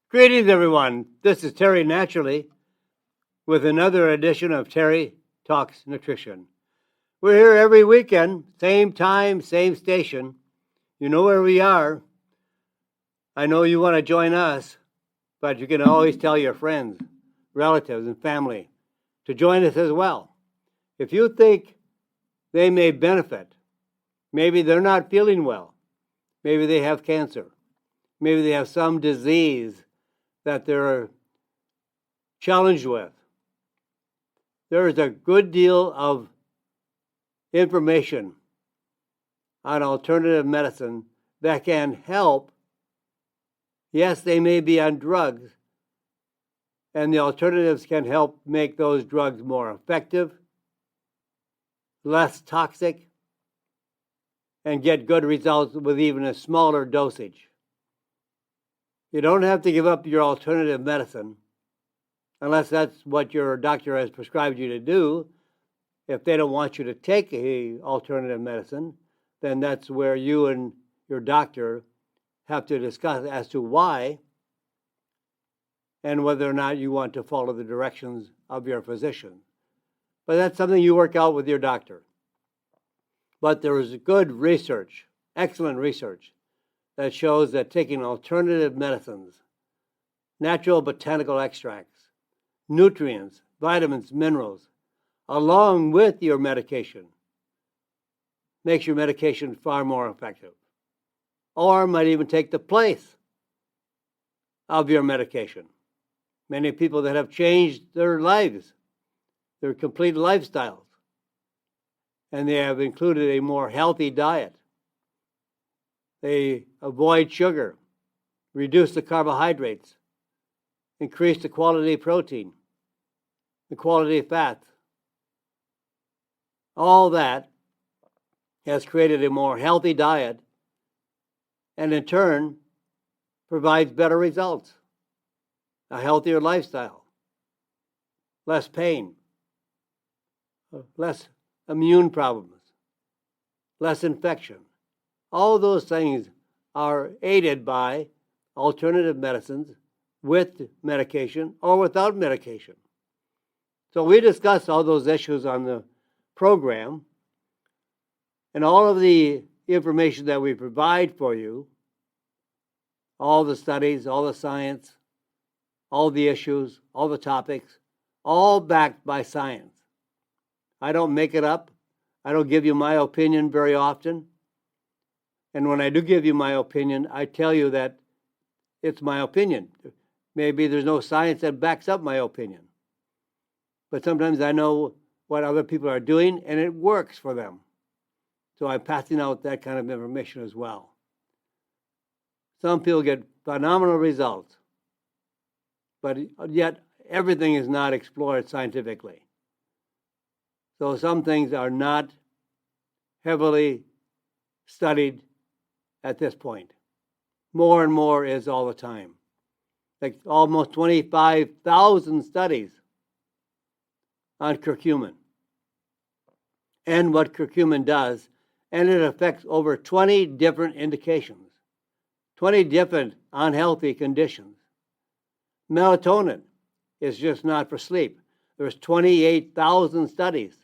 Greetings, everyone. This is Terry Naturally with another edition of Terry Talks Nutrition. We're here every weekend, same time, same station. You know where we are. I know you want to join us, but you can always tell your friends, relatives, and family to join us as well. If you think they may benefit, maybe they're not feeling well, maybe they have cancer, maybe they have some disease that they're challenged with. There is a good deal of information on alternative medicine that can help. Yes, they may be on drugs, and the alternatives can help make those drugs more effective, less toxic, and get good results with even a smaller dosage. You don't have to give up your alternative medicine unless that's what your doctor has prescribed you to do. If they don't want you to take an alternative medicine, then that's where you and your doctor have to discuss as to why and whether or not you want to follow the directions of your physician. But that's something you work out with your doctor. But there is good research, excellent research, that shows that taking alternative medicines, natural botanical extracts, nutrients, vitamins, minerals, along with your medication, makes your medication far more effective, or might even take the place of your medication. Many people that have changed their lives, their complete lifestyles, and they have included a more healthy diet. They avoid sugar, reduce the carbohydrates, increase the quality of protein, the quality of fat. All that has created a more healthy diet and in turn provides better results, a healthier lifestyle, less pain, less immune problems, less infection. All those things are aided by alternative medicines with medication or without medication. So we discussed all those issues on the program, and all of the information that we provide for you, all the studies, all the science, all the issues, all the topics, all backed by science. I don't make it up. I don't give you my opinion very often. And when I do give you my opinion, I tell you that it's my opinion. Maybe there's no science that backs up my opinion. But sometimes I know what other people are doing, and it works for them. So I'm passing out that kind of information as well. Some people get phenomenal results, but yet everything is not explored scientifically. So some things are not heavily studied at this point. More and more is all the time. Like almost 25,000 studies on curcumin and what curcumin does, and it affects over 20 different indications, 20 different unhealthy conditions. Melatonin is just not for sleep. There's 28,000 studies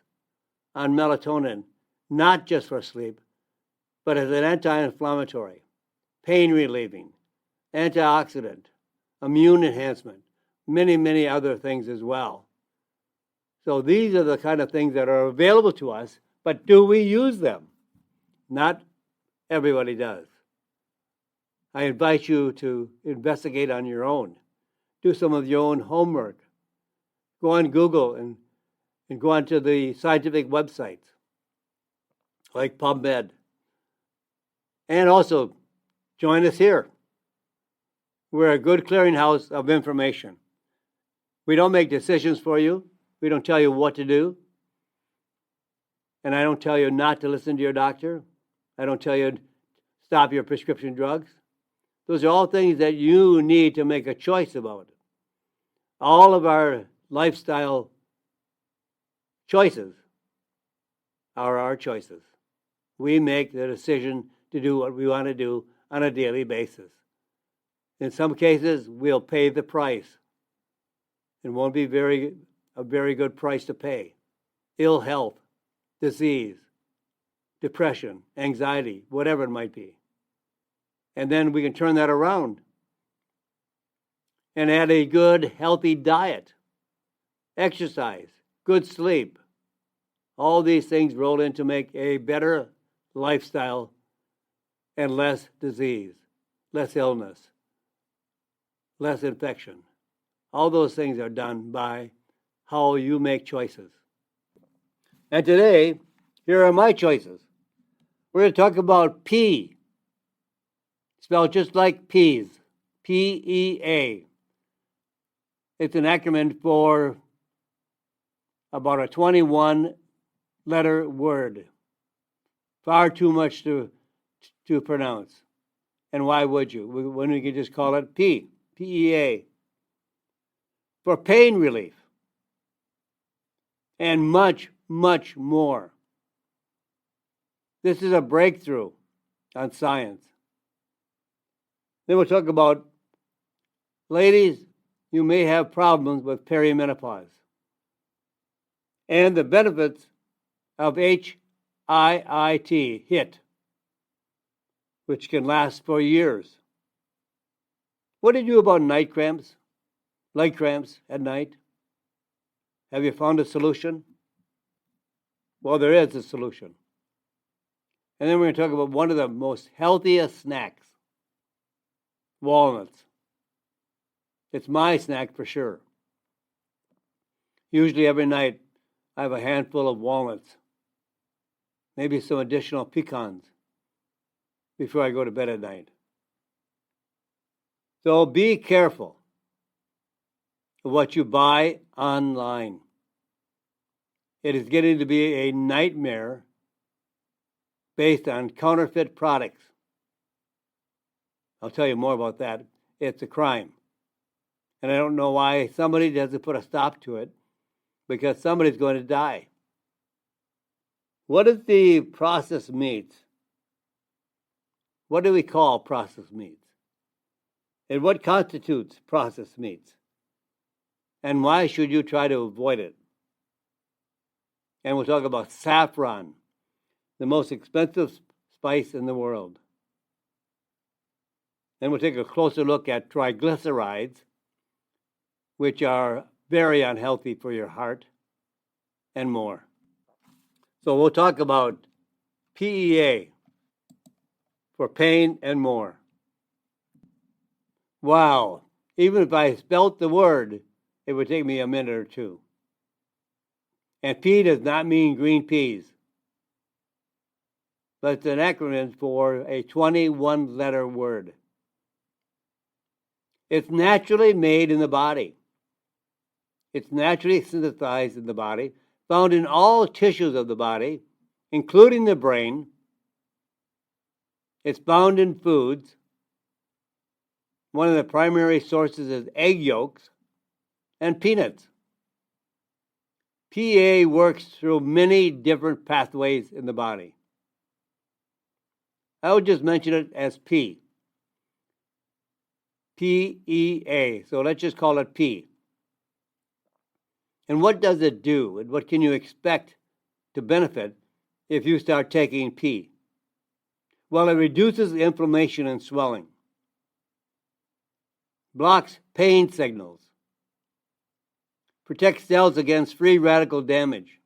on melatonin, not just for sleep, but as an anti-inflammatory, pain relieving, antioxidant, immune enhancement, many, many other things as well. So these are the kind of things that are available to us, but do we use them? Not everybody does. I invite you to investigate on your own. Do some of your own homework. Go on Google and go onto the scientific websites like PubMed. And also, join us here. We're a good clearinghouse of information. We don't make decisions for you. We don't tell you what to do. And I don't tell you not to listen to your doctor. I don't tell you stop your prescription drugs. Those are all things that you need to make a choice about. All of our lifestyle choices are our choices. We make the decision to do what we want to do on a daily basis. In some cases, we'll pay the price. It won't be a very good price to pay. Ill health, disease, depression, anxiety, whatever it might be. And then we can turn that around and add a good, healthy diet, exercise, good sleep. All these things roll in to make a better lifestyle and less disease, less illness, less infection. All those things are done by how you make choices. And today, here are my choices. We're going to talk about P, spelled just like peas, PEA. It's an acronym for about a 21-letter word. Far too much to pronounce. And why would you? When we could just call it PEA. For pain relief. And much, much more. This is a breakthrough on science. Then we'll talk about, ladies, you may have problems with perimenopause and the benefits of HIIT, which can last for years. What do you do about night cramps, leg cramps at night? Have you found a solution? Well, there is a solution. And then we're going to talk about one of the most healthiest snacks, walnuts. It's my snack for sure. Usually every night I have a handful of walnuts, maybe some additional pecans before I go to bed at night. So be careful of what you buy online. It is getting to be a nightmare based on counterfeit products. I'll tell you more about that. It's a crime. And I don't know why somebody doesn't put a stop to it, because somebody's going to die. What is the processed meats? What do we call processed meats? And what constitutes processed meats? And why should you try to avoid it? And we'll talk about saffron, the most expensive spice in the world. Then we'll take a closer look at triglycerides, which are very unhealthy for your heart, and more. So we'll talk about PEA, for pain and more. Wow, even if I spelt the word, it would take me a minute or two. And P does not mean green peas, but it's an acronym for a 21-letter word. It's naturally made in the body. It's naturally synthesized in the body, found in all tissues of the body, including the brain. It's found in foods. One of the primary sources is egg yolks and peanuts. PEA works through many different pathways in the body. I would just mention it as P. PEA. So let's just call it P. And what does it do? And what can you expect to benefit if you start taking P? Well, it reduces inflammation and swelling, blocks pain signals, protects cells against free radical damage,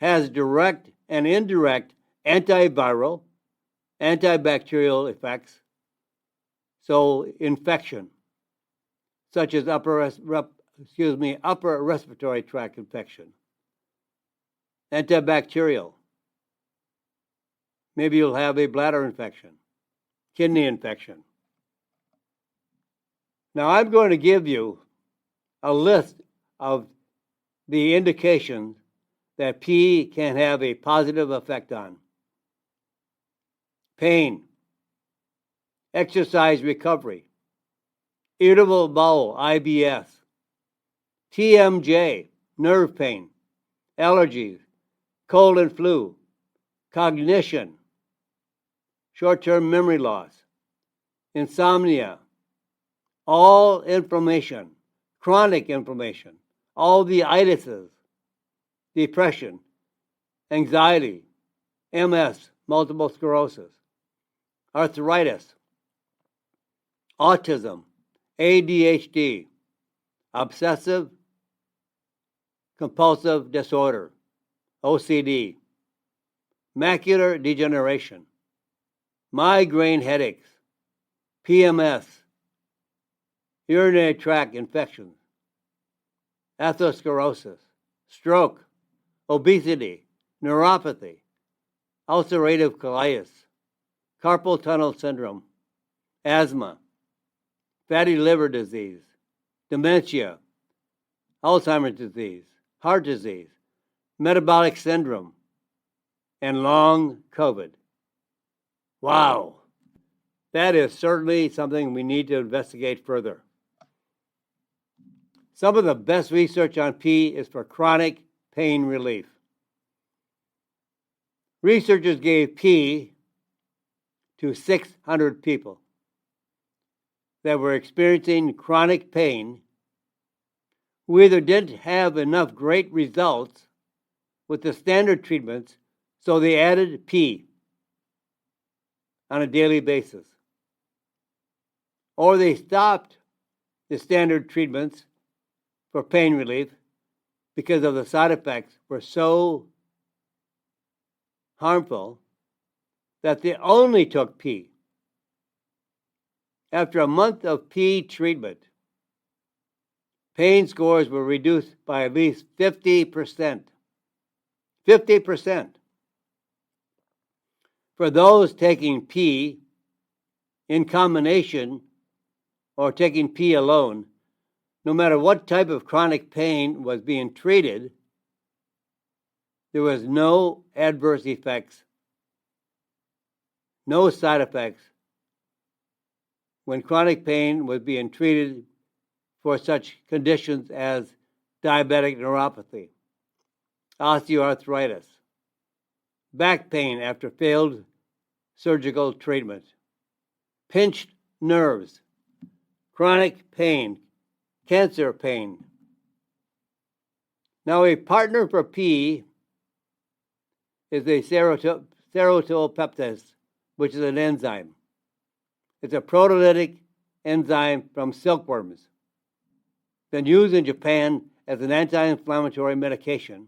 has direct and indirect antiviral, antibacterial effects, so infection, such as upper respiratory tract infection, antibacterial. Maybe you'll have a bladder infection, kidney infection. Now I'm going to give you a list of the indications that P can have a positive effect on. Pain, exercise recovery, irritable bowel, IBS, TMJ, nerve pain, allergies, cold and flu, cognition, short-term memory loss, insomnia, all inflammation, chronic inflammation, all the itises, depression, anxiety, MS, multiple sclerosis, arthritis, autism, ADHD, obsessive compulsive disorder, OCD, macular degeneration, migraine headaches, PMS, urinary tract infections, atherosclerosis, stroke, obesity, neuropathy, ulcerative colitis, carpal tunnel syndrome, asthma, fatty liver disease, dementia, Alzheimer's disease, heart disease, metabolic syndrome, and long COVID. Wow, that is certainly something we need to investigate further. Some of the best research on pea is for chronic pain relief. Researchers gave pea to 600 people that were experiencing chronic pain who either didn't have enough great results with the standard treatments, so they added pea on a daily basis, or they stopped the standard treatments for pain relief because of the side effects were so harmful that they only took pea. After a month of pea treatment, pain scores were reduced by at least 50%. 50%. For those taking pea in combination or taking pea alone, no matter what type of chronic pain was being treated, there was no adverse effects, no side effects when chronic pain was being treated for such conditions as diabetic neuropathy, osteoarthritis, back pain after failed surgical treatment, pinched nerves, chronic pain, cancer pain. Now, a partner for pea is a serotolipeptase, which is an enzyme. It's a proteolytic enzyme from silkworms, been used in Japan as an anti-inflammatory medication,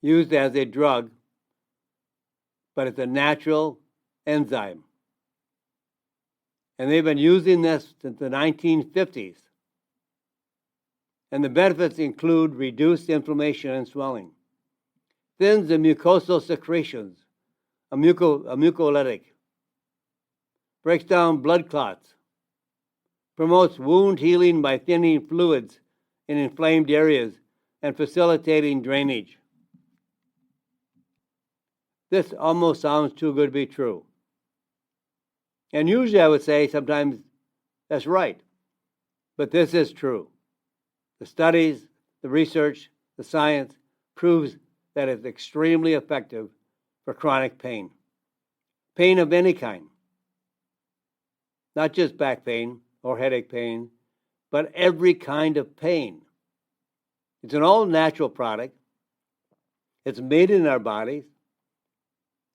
used as a drug, but it's a natural enzyme. And they've been using this since the 1950s. And the benefits include reduced inflammation and swelling, thins the mucosal secretions, a mucolytic, breaks down blood clots, promotes wound healing by thinning fluids in inflamed areas and facilitating drainage. This almost sounds too good to be true. And usually I would say sometimes that's right. But this is true. The studies, the research, the science proves that it's extremely effective for chronic pain. Pain of any kind. Not just back pain or headache pain, but every kind of pain. It's an all-natural product. It's made in our bodies.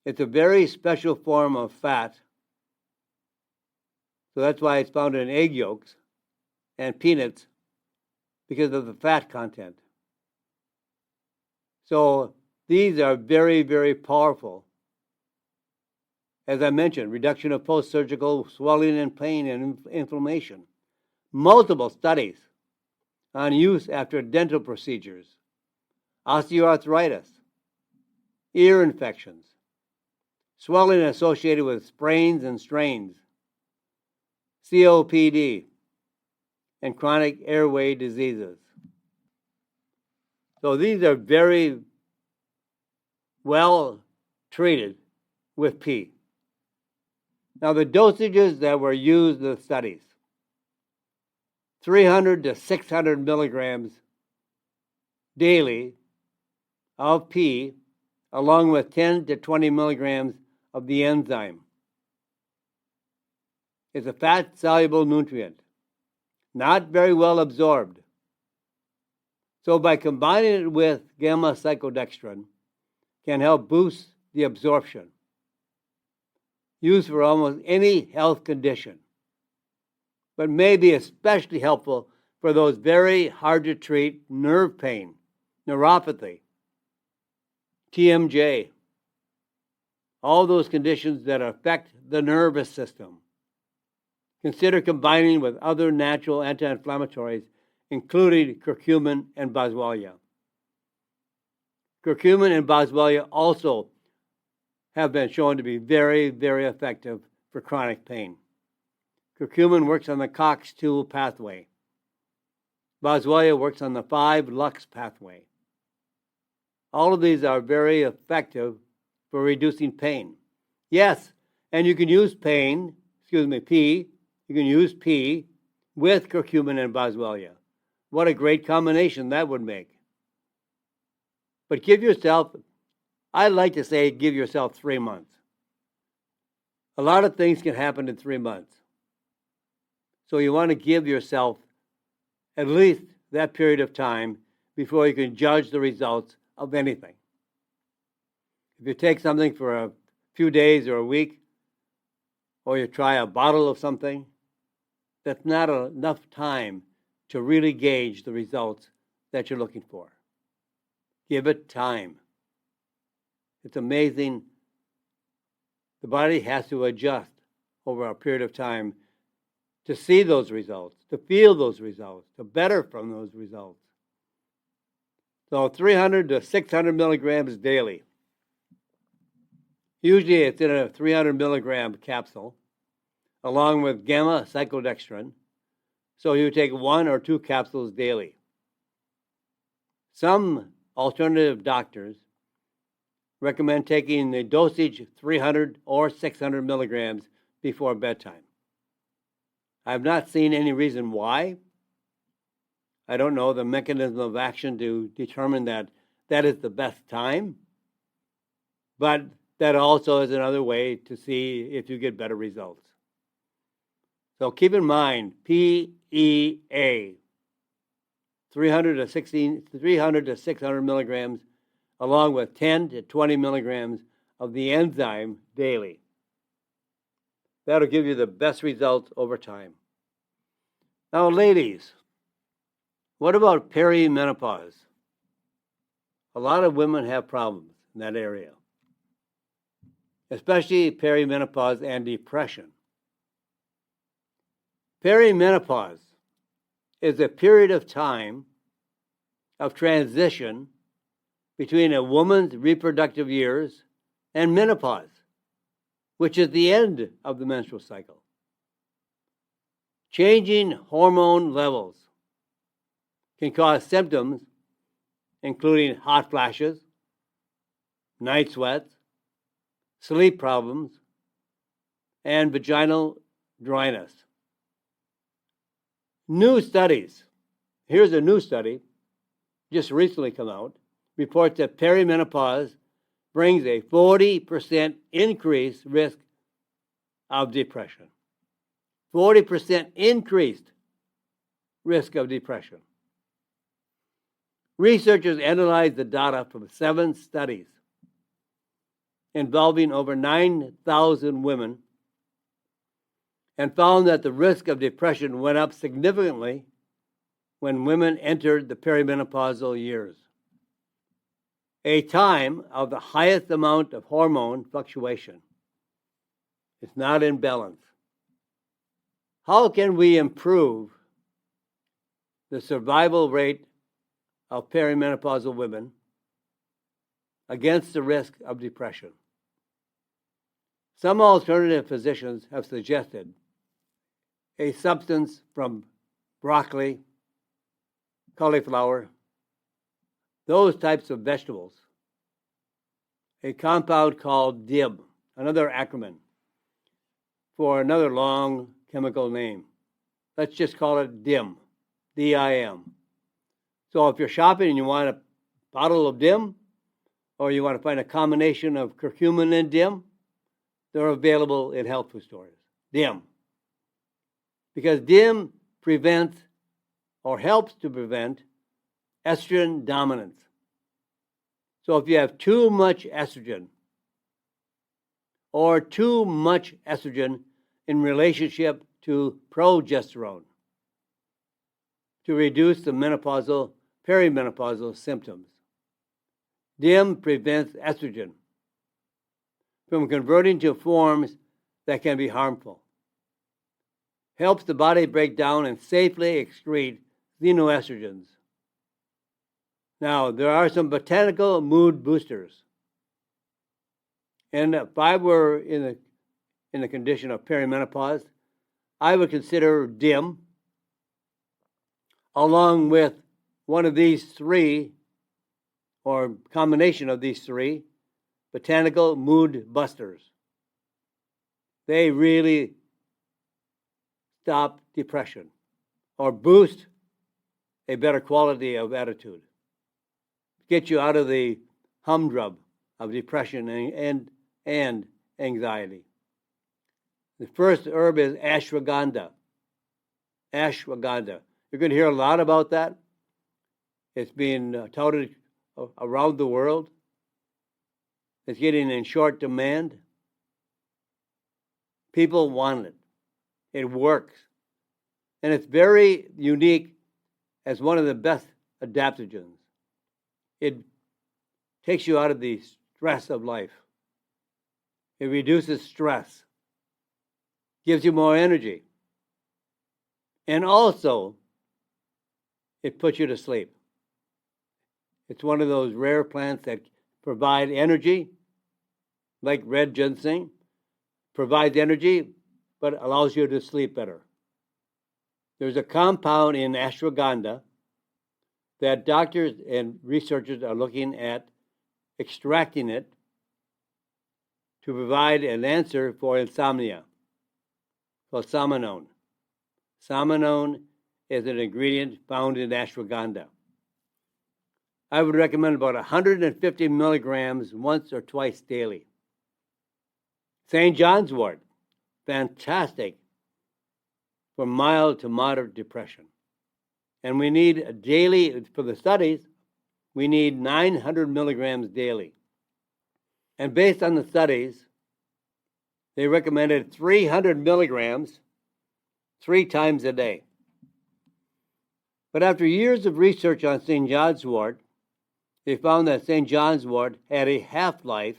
It's a very special form of fat. So that's why it's found in egg yolks and peanuts, because of the fat content. So these are very, very powerful. As I mentioned, reduction of post-surgical swelling and pain and inflammation. Multiple studies on use after dental procedures, osteoarthritis, ear infections, swelling associated with sprains and strains, COPD, and chronic airway diseases. So these are very well treated with pea. Now, the dosages that were used in the studies, 300 to 600 milligrams daily of pea, along with 10 to 20 milligrams of the enzyme. is a fat-soluble nutrient, not very well absorbed. So by combining it with gamma-cyclodextrin, can help boost the absorption. Used for almost any health condition, but may be especially helpful for those very hard to treat nerve pain, neuropathy, TMJ, all those conditions that affect the nervous system. Consider combining with other natural anti-inflammatories, including curcumin and boswellia. Curcumin and boswellia also have been shown to be very, very effective for chronic pain. Curcumin works on the COX-2 pathway. Boswellia works on the 5-LUX pathway. All of these are very effective for reducing pain. Yes, and you can use PEA, you can use PEA with curcumin and boswellia. What a great combination that would make. But give yourself, I like to say, give yourself 3 months. A lot of things can happen in 3 months. So you want to give yourself at least that period of time before you can judge the results of anything. If you take something for a few days or a week, or you try a bottle of something, that's not enough time to really gauge the results that you're looking for. Give it time. It's amazing. The body has to adjust over a period of time to see those results, to feel those results, to better from those results. So 300 to 600 milligrams daily. Usually it's in a 300 milligram capsule, along with gamma-cyclodextrin. So you take 1 or 2 capsules daily. Some alternative doctors recommend taking the dosage 300 or 600 milligrams before bedtime. I have not seen any reason why. I don't know the mechanism of action to determine that that is the best time, but that also is another way to see if you get better results. So keep in mind, PEA, 300 to 600 milligrams, along with 10 to 20 milligrams of the enzyme daily. That'll give you the best results over time. Now, ladies, what about perimenopause? A lot of women have problems in that area, especially perimenopause and depression. Perimenopause is a period of time of transition between a woman's reproductive years and menopause, which is the end of the menstrual cycle. Changing hormone levels can cause symptoms including hot flashes, night sweats, sleep problems, and vaginal dryness. New studies, here's a new study, just recently come out, reports that perimenopause brings a 40% increased risk of depression. 40% increased risk of depression. Researchers analyzed the data from 7 studies involving over 9,000 women and found that the risk of depression went up significantly when women entered the perimenopausal years, a time of the highest amount of hormone fluctuation. It's not in balance. How can we improve the survival rate of perimenopausal women against the risk of depression? Some alternative physicians have suggested a substance from broccoli, cauliflower, those types of vegetables, a compound called DIM, another acronym for another long chemical name. Let's just call it DIM, D-I-M. So if you're shopping and you want a bottle of DIM, or you want to find a combination of curcumin and DIM, they're available in health food stores. DIM. because DIM prevents or helps to prevent estrogen dominance. So if you have too much estrogen or too much estrogen in relationship to progesterone, to reduce the perimenopausal symptoms, DIM prevents estrogen from converting to forms that can be harmful, helps the body break down and safely excrete xenoestrogens. Now, there are some botanical mood boosters. And if I were in the condition of perimenopause, I would consider DIM along with one of these three, or combination of these three, botanical mood busters. They really stop depression or boost a better quality of attitude, get you out of the humdrum of depression and anxiety. The first herb is ashwagandha. Ashwagandha. You're going to hear a lot about that. It's being touted around the world. It's getting in short demand. People want it. It works. And it's very unique as one of the best adaptogens. It takes you out of the stress of life. It reduces stress, gives you more energy, and also it puts you to sleep. It's one of those rare plants that provide energy, like red ginseng, provides energy, but allows you to sleep better. There's a compound in ashwagandha that doctors and researchers are looking at extracting it to provide an answer for insomnia, called somanone. Somanone is an ingredient found in ashwagandha. I would recommend about 150 milligrams once or twice daily. St. John's wort, fantastic for mild to moderate depression. And we need daily, for the studies, we need 900 milligrams daily. And based on the studies, they recommended 300 milligrams 3 times a day. But after years of research on St. John's wort, they found that St. John's wort had a half-life,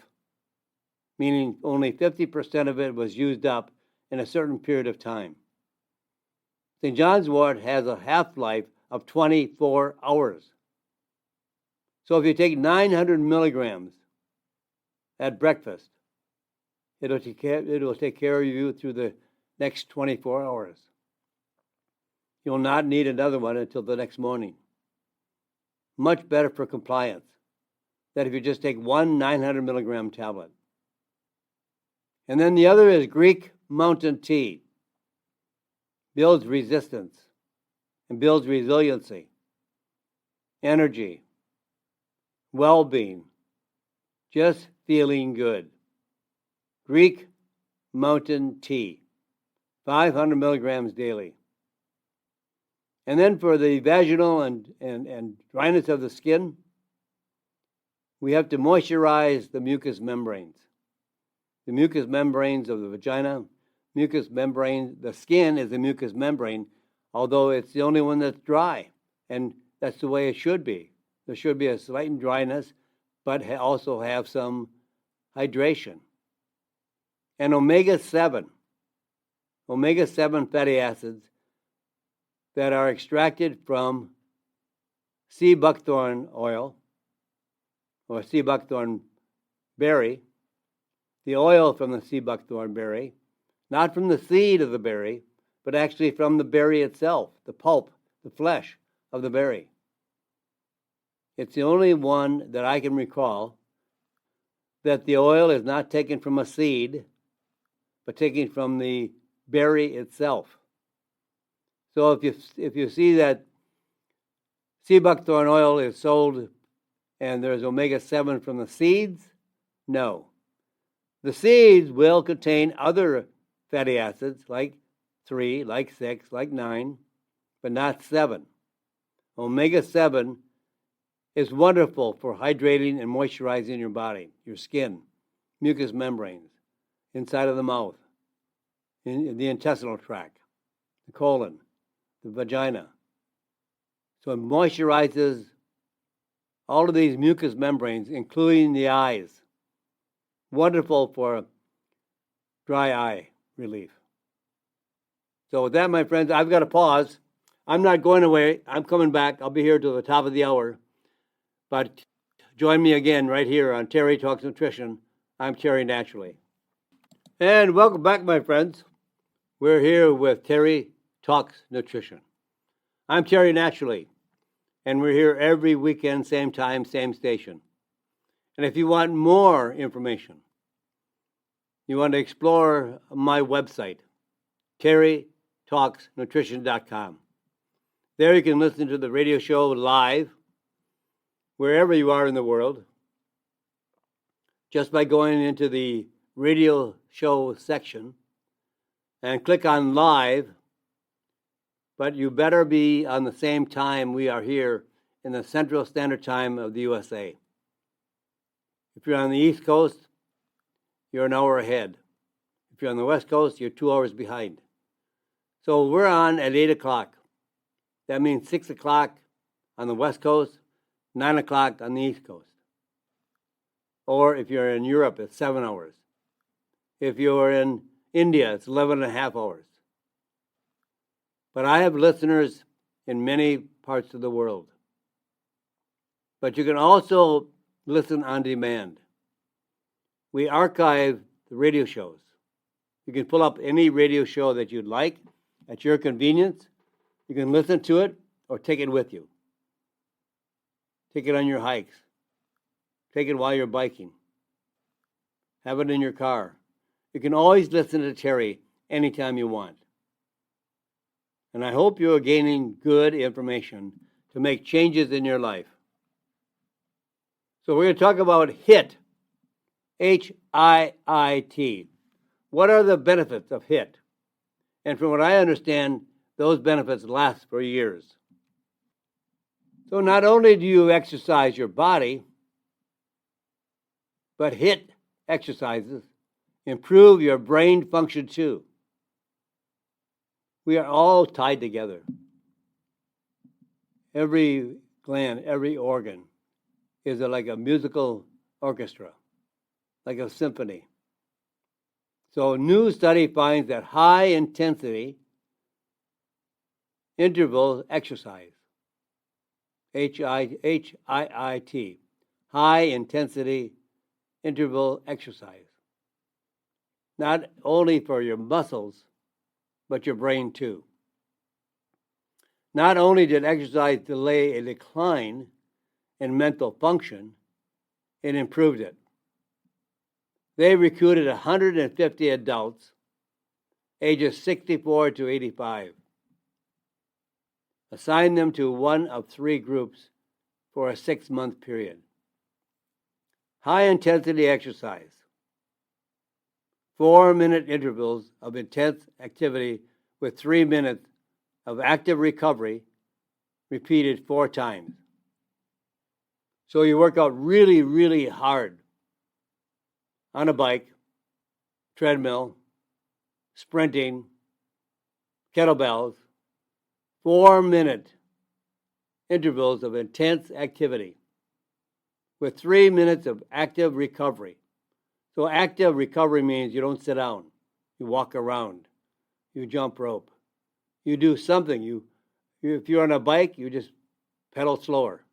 meaning only 50% of it was used up in a certain period of time. St. John's wort has a half-life of 24 hours. So if you take 900 milligrams at breakfast, it'll take care of you through the next 24 hours. You'll not need another one until the next morning. Much better for compliance than if you just take one 900 milligram tablet. And then the other is Greek mountain tea. Builds resistance and builds resiliency, energy, well-being, just feeling good. Greek mountain tea, 500 milligrams daily. And then for the vaginal and dryness of the skin, we have to moisturize the mucous membranes. The mucous membranes of the vagina, mucous membrane, the skin is a mucous membrane, although it's the only one that's dry. And that's the way it should be. There should be a slight dryness, but also have some hydration. And omega-7 fatty acids that are extracted from sea buckthorn oil or sea buckthorn berry, the oil from the sea buckthorn berry, not from the seed of the berry, but actually from the berry itself, the pulp, the flesh of the berry. It's the only one that I can recall that the oil is not taken from a seed, but taken from the berry itself. So if you see that sea buckthorn oil is sold and there's omega-7 from the seeds, no. The seeds will contain other fatty acids like 3, like 6, like 9, but not 7. Omega-7 is wonderful for hydrating and moisturizing your body, your skin, mucous membranes, inside of the mouth, in the intestinal tract, the colon, the vagina. So it moisturizes all of these mucous membranes, including the eyes. Wonderful for dry eye relief. So with that, my friends, I've got to pause. I'm not going away. I'm coming back. I'll be here till the top of the hour. But join me again right here on Terry Talks Nutrition. I'm Terry Naturally. And welcome back, my friends. We're here with Terry Talks Nutrition. I'm Terry Naturally, and we're here every weekend, same time, same station. And if you want more information, you want to explore my website, terrytalksnutrition.com. There you can listen to the radio show live, wherever you are in the world, just by going into the radio show section and click on live. But you better be on the same time we are here in the Central Standard Time of the USA. If you're on the East Coast, you're an hour ahead. If you're on the West Coast, you're 2 hours behind. So we're on at 8 o'clock. That means 6 o'clock on the West Coast, 9 o'clock on the East Coast. Or if you're in Europe, it's 7 hours. If you're in India, it's 11 and a half hours. But I have listeners in many parts of the world. But you can also listen on demand. We archive the radio shows. You can pull up any radio show that you'd like at your convenience. You can listen to it or take it with you. Take it on your hikes. Take it while you're biking. Have it in your car. You can always listen to Terry anytime you want. And I hope you're gaining good information to make changes in your life. So we're going to talk about HIIT, H-I-I-T. What are the benefits of HIIT? And from what I understand, those benefits last for years. So not only do you exercise your body, but HIIT exercises improve your brain function too. We are all tied together. Every gland, every organ is like a musical orchestra, like a symphony. So a new study finds that high-intensity interval exercise, HIIT, high-intensity interval exercise, not only for your muscles, but your brain too. Not only did exercise delay a decline in mental function, it improved it. They recruited 150 adults ages 64 to 85, assigned them to one of 3 groups for a 6-month period. High-intensity exercise, 4-minute intervals of intense activity with 3 minutes of active recovery, repeated 4 times. So you work out really, really hard on a bike, treadmill, sprinting, kettlebells, 4-minute intervals of intense activity with 3 minutes of active recovery. So active recovery means you don't sit down. You walk around. You jump rope. You do something. If you're on a bike, you just pedal slower.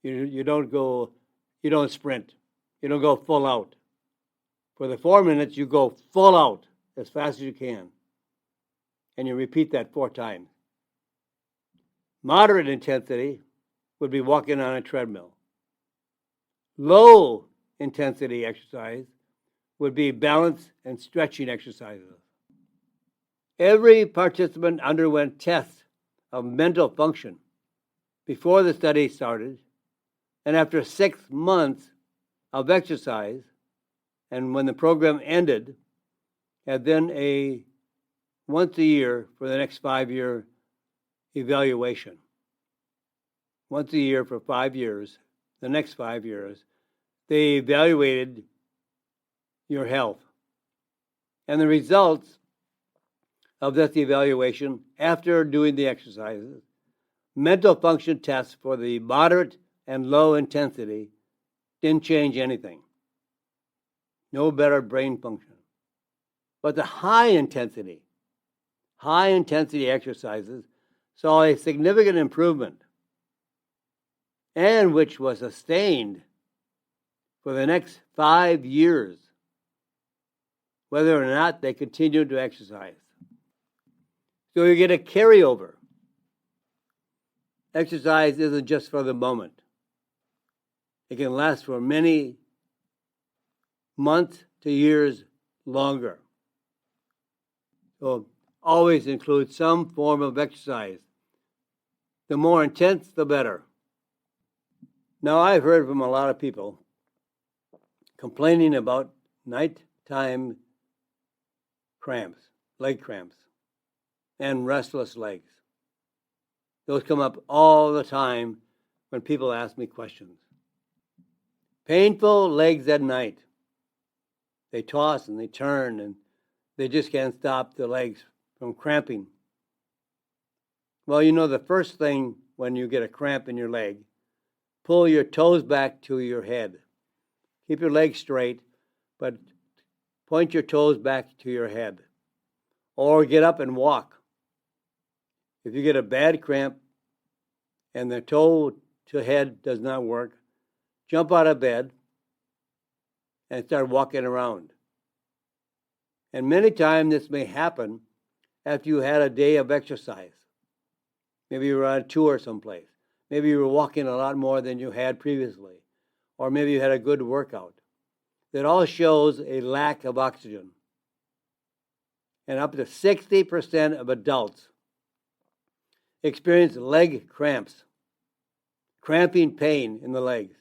You don't sprint. You don't go full out. For the 4 minutes, you go full out as fast as you can. And you repeat that 4 times. Moderate intensity would be walking on a treadmill. Low intensity exercise would be balance and stretching exercises. Every participant underwent tests of mental function before the study started, and after 6 months of exercise, and when the program ended, had then a once a year for the next 5-year evaluation. Once a year for 5 years, the next 5 years, they evaluated your health. And the results of this evaluation, after doing the exercises, mental function tests for the moderate and low intensity didn't change anything. No better brain function. But the high intensity exercises saw a significant improvement, and which was sustained for the next 5 years, whether or not they continued to exercise. So you get a carryover. Exercise isn't just for the moment. It can last for many months to years longer. So always include some form of exercise. The more intense, the better. Now, I've heard from a lot of people complaining about nighttime cramps, leg cramps, and restless legs. Those come up all the time when people ask me questions. Painful legs at night. They toss and they turn and they just can't stop the legs from cramping. Well, you know, the first thing when you get a cramp in your leg, pull your toes back to your head. Keep your legs straight, but point your toes back to your head. Or get up and walk. If you get a bad cramp and the toe to head does not work, jump out of bed and start walking around. And many times this may happen after you had a day of exercise. Maybe you were on a tour someplace. Maybe you were walking a lot more than you had previously. Or maybe you had a good workout. That all shows a lack of oxygen. And up to 60% of adults experience leg cramps, cramping pain in the legs,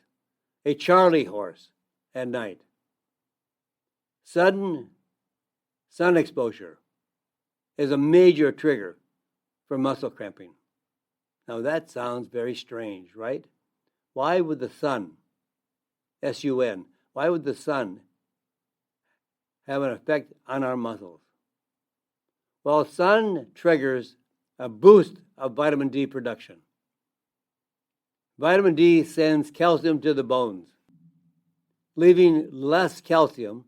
a Charlie horse at night. Sudden sun exposure is a major trigger for muscle cramping. Now that sounds very strange, right? Why would the sun, S-U-N, why would the sun have an effect on our muscles? Well, sun triggers a boost of vitamin D production. Vitamin D sends calcium to the bones, leaving less calcium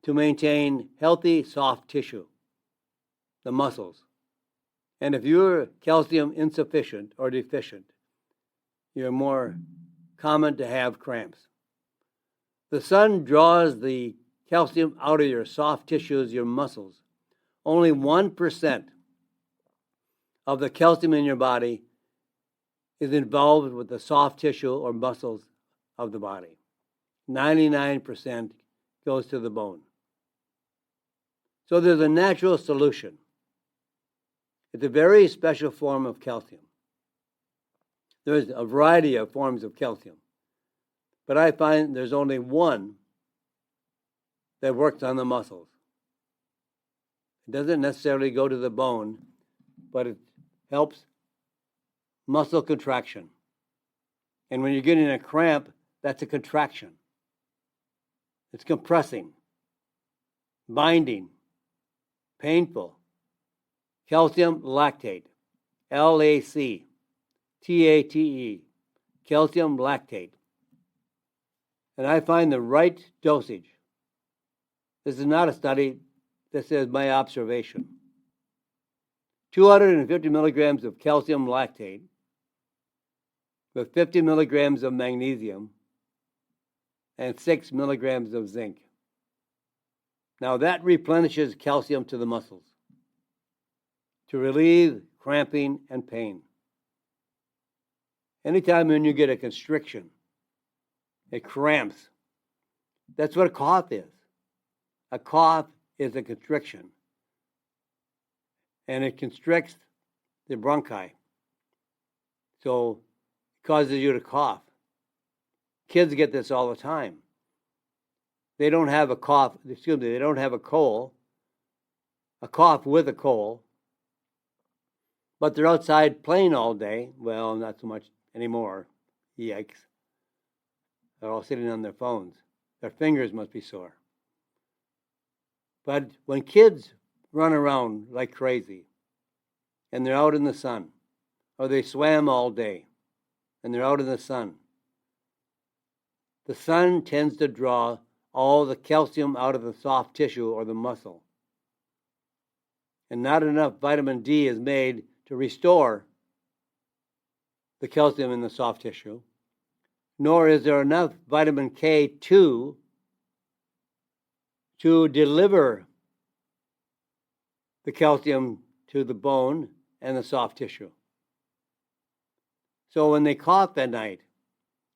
to maintain healthy soft tissue, the muscles. And if you're calcium insufficient or deficient, you're more common to have cramps. The sun draws the calcium out of your soft tissues, your muscles. Only 1% of the calcium in your body is involved with the soft tissue or muscles of the body. 99% goes to the bone. So there's a natural solution. It's a very special form of calcium. There's a variety of forms of calcium, but I find there's only one that works on the muscles. It doesn't necessarily go to the bone, but it helps muscle contraction. And when you're getting a cramp, that's a contraction. It's compressing, binding, painful. Calcium lactate, LAC, TATE, calcium lactate. And I find the right dosage. This is not a study, this is my observation. 250 milligrams of calcium lactate with 50 milligrams of magnesium and 6 milligrams of zinc. Now that replenishes calcium to the muscles to relieve cramping and pain. Anytime when you get a constriction, it cramps. That's what a cough is. A cough is a constriction. And it constricts the bronchi. So it causes you to cough. Kids get this all the time. They don't have a cough, they don't have a cold, a cough with a cold, but they're outside playing all day. Well, not so much anymore. Yikes. They're all sitting on their phones. Their fingers must be sore. But when kids run around like crazy and they're out in the sun, or they swam all day and they're out in the sun tends to draw all the calcium out of the soft tissue or the muscle. And not enough vitamin D is made to restore the calcium in the soft tissue, nor is there enough vitamin K2 to deliver the calcium to the bone and the soft tissue. So when they cough at night,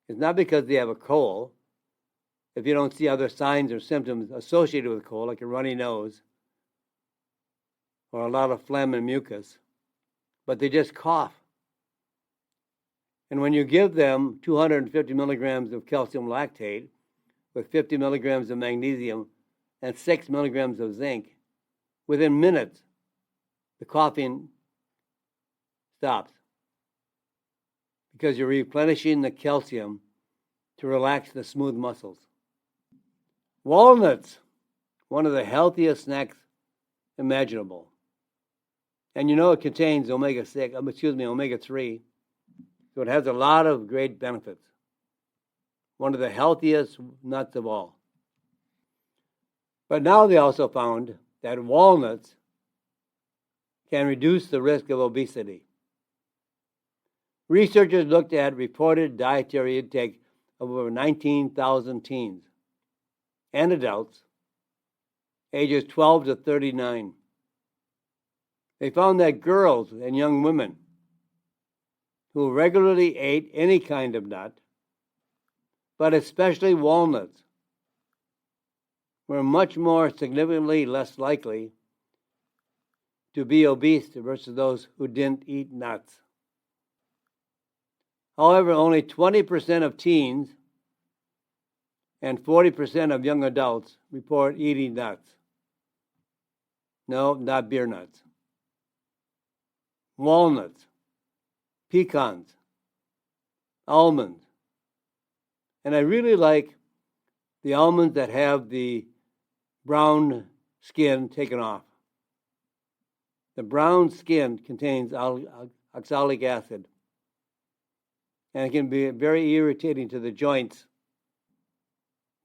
it's not because they have a cold. If you don't see other signs or symptoms associated with a cold, like a runny nose or a lot of phlegm and mucus, but they just cough. And when you give them 250 milligrams of calcium lactate with 50 milligrams of magnesium and 6 milligrams of zinc, within minutes, the coughing stops because you're replenishing the calcium to relax the smooth muscles. Walnuts, one of the healthiest snacks imaginable. And you know it contains omega-3, so it has a lot of great benefits. One of the healthiest nuts of all. But now they also found that walnuts can reduce the risk of obesity. Researchers looked at reported dietary intake of over 19,000 teens and adults ages 12 to 39. They found that girls and young women who regularly ate any kind of nut, but especially walnuts, were much more significantly less likely to be obese versus those who didn't eat nuts. However, only 20% of teens and 40% of young adults report eating nuts. No, not beer nuts. Walnuts, pecans, almonds. And I really like the almonds that have the brown skin taken off. The brown skin contains oxalic acid, and it can be very irritating to the joints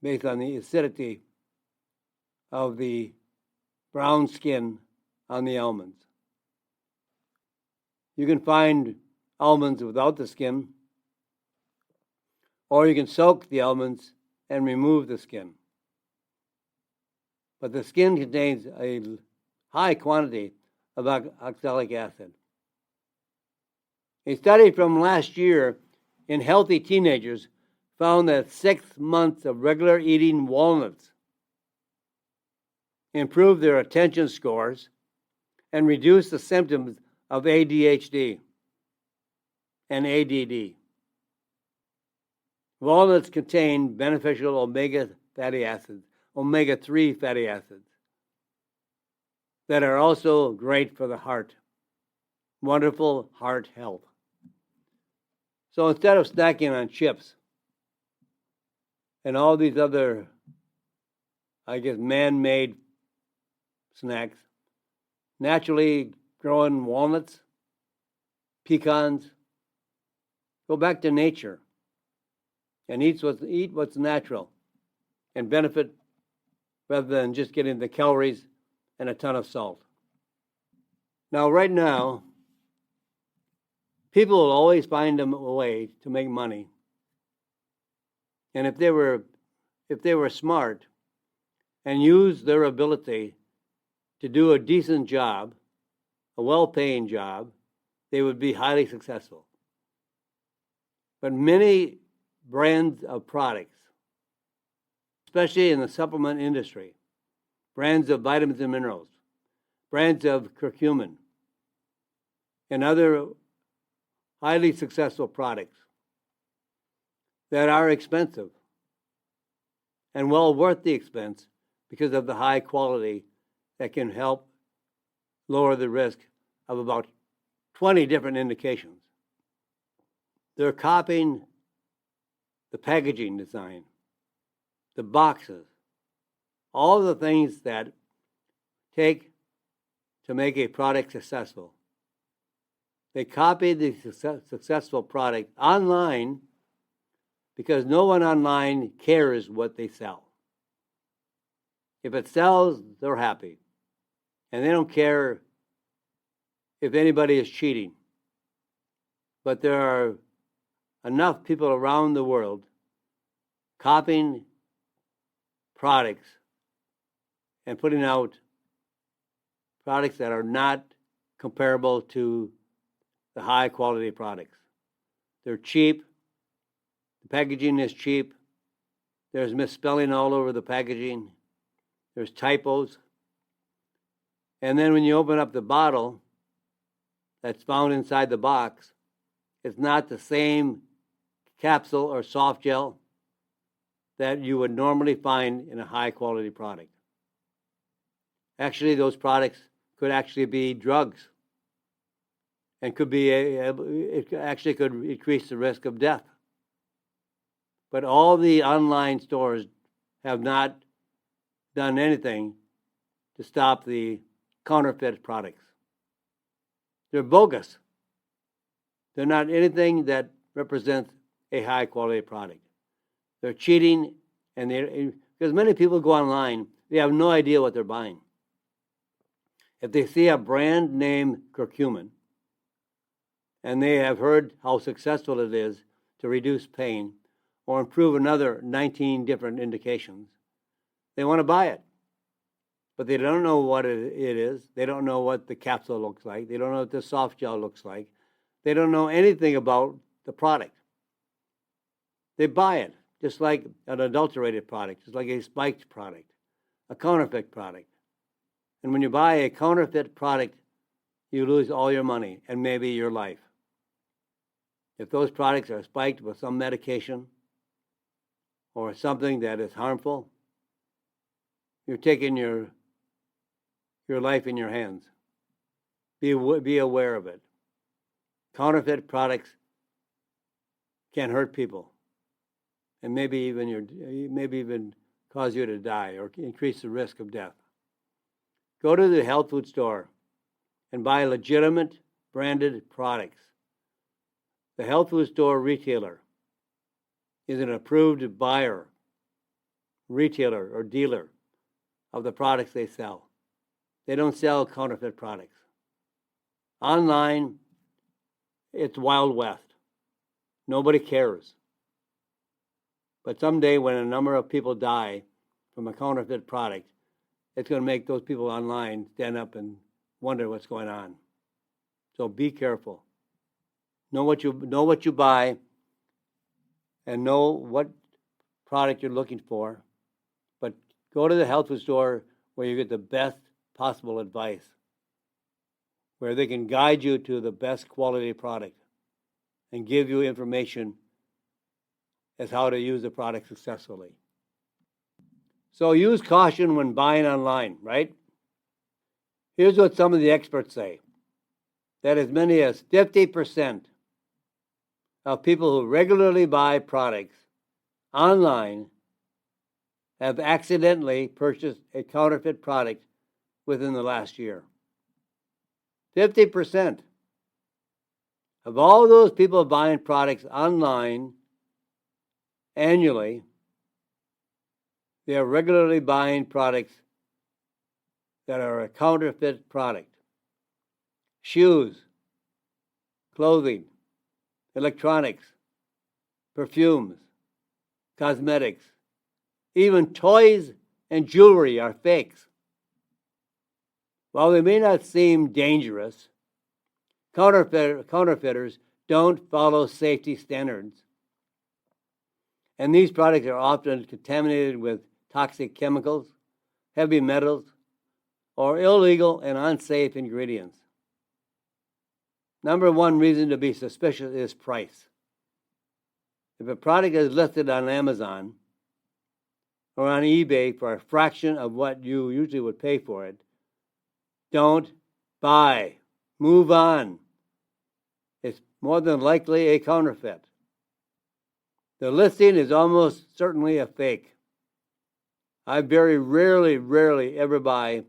based on the acidity of the brown skin on the almonds. You can find almonds without the skin, or you can soak the almonds and remove the skin. But the skin contains a high quantity of oxalic acid. A study from last year in healthy teenagers found that 6 months of regular eating walnuts improved their attention scores and reduced the symptoms of ADHD and ADD. Walnuts contain beneficial omega-3 fatty acids that are also great for the heart. Wonderful heart health. So instead of snacking on chips and all these other, man-made snacks, naturally growing walnuts, pecans, go back to nature and eat what's natural and benefit rather than just getting the calories and a ton of salt. Now, right now, people will always find a way to make money. And if they were smart and used their ability to do a decent job, a well-paying job, they would be highly successful. But many brands of products, especially in the supplement industry, brands of vitamins and minerals, brands of curcumin, and other highly successful products that are expensive and well worth the expense because of the high quality that can help lower the risk of about 20 different indications. They're copying the packaging design, the boxes, all the things that take to make a product successful. They copy the successful product online because no one online cares what they sell. If it sells, they're happy. And they don't care if anybody is cheating. But there are enough people around the world copying products and putting out products that are not comparable to the high quality products. They're cheap. The packaging is cheap. There's misspelling all over the packaging. There's typos. And then when you open up the bottle that's found inside the box, it's not the same capsule or soft gel that you would normally find in a high quality product. Actually, those products could actually be drugs and it actually could increase the risk of death. But all the online stores have not done anything to stop the counterfeit products. They're bogus. They're not anything that represents a high quality product. They're cheating, and because many people go online, they have no idea what they're buying. If they see a brand name curcumin, and they have heard how successful it is to reduce pain or improve another 19 different indications, they want to buy it. But they don't know what it is. They don't know what the capsule looks like. They don't know what the soft gel looks like. They don't know anything about the product. They buy it, just like an adulterated product, just like a spiked product, a counterfeit product. And when you buy a counterfeit product, you lose all your money and maybe your life. If those products are spiked with some medication or something that is harmful, you're taking your life in your hands. Be aware of it. Counterfeit products can hurt people, and maybe even cause you to die or increase the risk of death. Go to the health food store and buy legitimate branded products. The health food store retailer is an approved buyer, retailer, or dealer of the products they sell. They don't sell counterfeit products. Online, it's Wild West. Nobody cares. But someday when a number of people die from a counterfeit product, it's going to make those people online stand up and wonder what's going on. So be careful. Know what you buy and know what product you're looking for. But go to the health food store where you get the best possible advice, where they can guide you to the best quality product and give you information as how to use the product successfully. So use caution when buying online, right? Here's what some of the experts say. That as many as 50% of people who regularly buy products online have accidentally purchased a counterfeit product within the last year. 50% of all those people buying products online annually, they are regularly buying products that are a counterfeit product. Shoes, clothing, electronics, perfumes, cosmetics, even toys and jewelry are fakes. While they may not seem dangerous, counterfeiters don't follow safety standards. And these products are often contaminated with toxic chemicals, heavy metals, or illegal and unsafe ingredients. Number one reason to be suspicious is price. If a product is listed on Amazon or on eBay for a fraction of what you usually would pay for it, don't buy, move on. It's more than likely a counterfeit. The listing is almost certainly a fake. I very rarely ever buy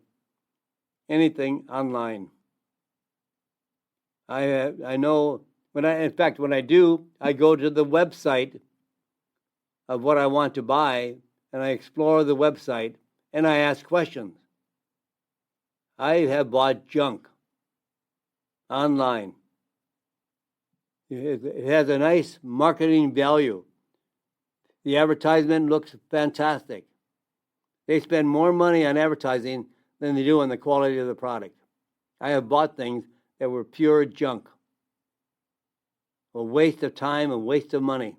anything online. I know when I do, I go to the website of what I want to buy, and I explore the website, and I ask questions. I have bought junk online. It has a nice marketing value. The advertisement looks fantastic. They spend more money on advertising than they do on the quality of the product. I have bought things that were pure junk. A waste of time, a waste of money.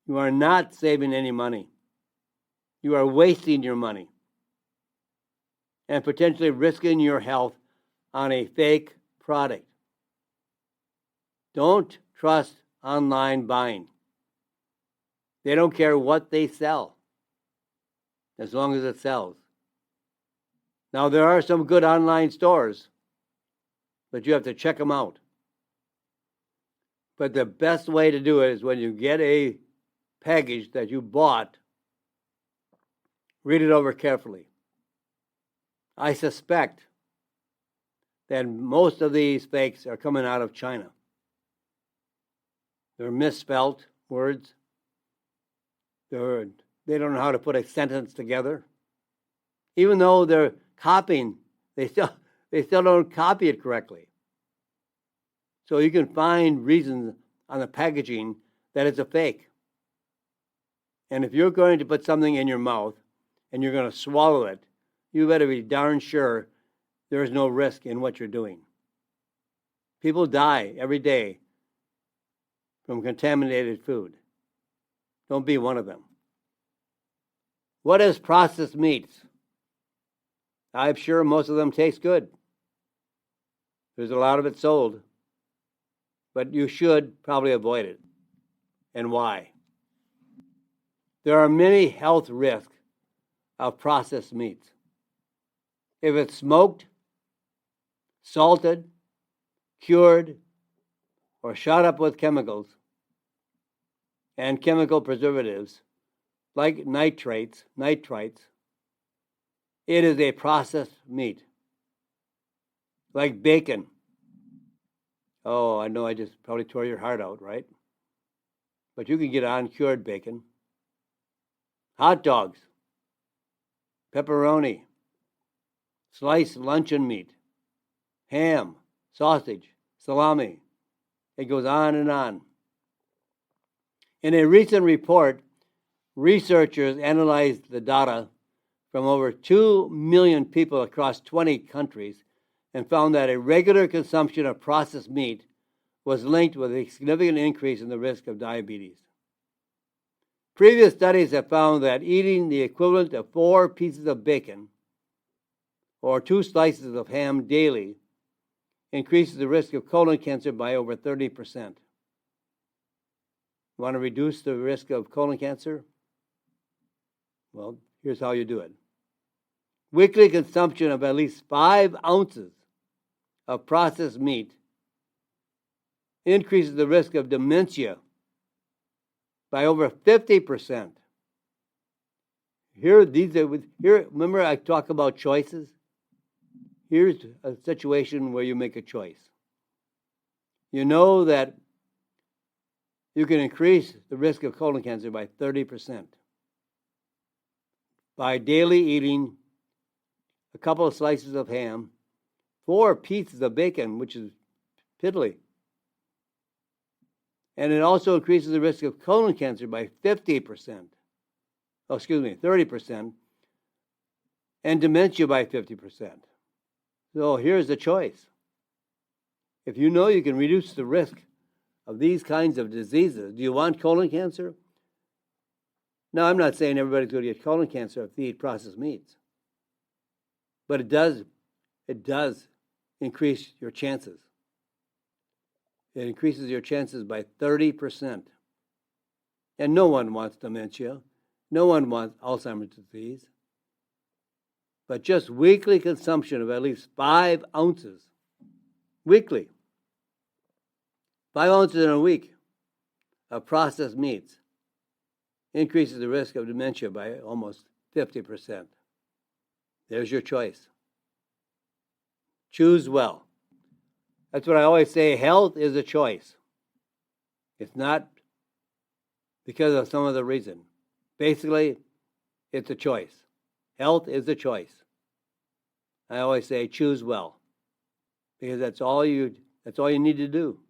You are not saving any money. You are wasting your money and potentially risking your health on a fake product. Don't trust online buying. They don't care what they sell, as long as it sells. Now, there are some good online stores, but you have to check them out. But the best way to do it is when you get a package that you bought, read it over carefully. I suspect that most of these fakes are coming out of China. They're misspelt words. They don't know how to put a sentence together. Even though they're copying, they still don't copy it correctly. So you can find reasons on the packaging that it's a fake. And if you're going to put something in your mouth and you're going to swallow it, you better be darn sure there is no risk in what you're doing. People die every day from contaminated food. Don't be one of them. What is processed meats? I'm sure most of them taste good. There's a lot of it sold. But you should probably avoid it. And why? There are many health risks of processed meats. If it's smoked, salted, cured, or shot up with chemicals and chemical preservatives like nitrites, it is a processed meat. Like bacon. Oh, I know I just probably tore your heart out, right? But you can get uncured bacon. Hot dogs, pepperoni, sliced luncheon meat, ham, sausage, salami. It goes on and on. In a recent report, researchers analyzed the data from over 2 million people across 20 countries and found that a regular consumption of processed meat was linked with a significant increase in the risk of diabetes. Previous studies have found that eating the equivalent of 4 pieces of bacon or 2 slices of ham daily increases the risk of colon cancer by over 30%. Want to reduce the risk of colon cancer? Well, here's how you do it. Weekly consumption of at least 5 ounces of processed meat increases the risk of dementia by over 50%. Here, remember I talk about choices? Here's a situation where you make a choice. You know that you can increase the risk of colon cancer by 30% by daily eating a couple of slices of ham, 4 pieces of bacon, which is piddly. And it also increases the risk of colon cancer by 30%, and dementia by 50%. So here's the choice. If you know you can reduce the risk of these kinds of diseases, do you want colon cancer? Now, I'm not saying everybody's going to get colon cancer if they eat processed meats. But it does increase your chances. It increases your chances by 30%. And no one wants dementia. No one wants Alzheimer's disease. but just weekly consumption of at least 5 ounces. Weekly. 5 ounces in a week of processed meats increases the risk of dementia by almost 50%. There's your choice. Choose well. That's what I always say. Health is a choice. It's not because of some other reason. Basically, it's a choice. Health is a choice. I always say choose well, because that's all you need to do.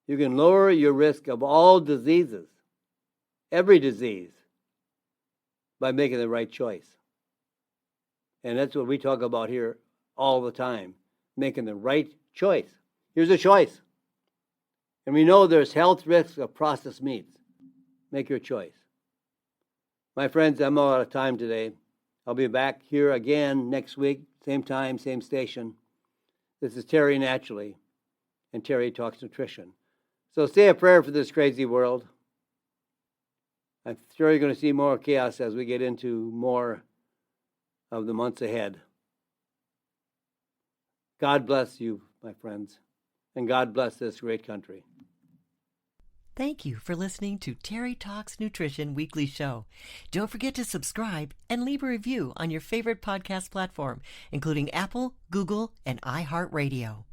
You can lower your risk of all diseases, every disease, by making the right choice. And that's what we talk about here all the time, making the right choice. Here's a choice. And we know there's health risks of processed meats. Make your choice. My friends, I'm all out of time today. I'll be back here again next week, same time, same station. This is Terry Naturally, and Terry Talks Nutrition. So say a prayer for this crazy world. I'm sure you're going to see more chaos as we get into more of the months ahead. God bless you, my friends, and God bless this great country. Thank you for listening to Terry Talks Nutrition Weekly Show. Don't forget to subscribe and leave a review on your favorite podcast platform, including Apple, Google, and iHeartRadio.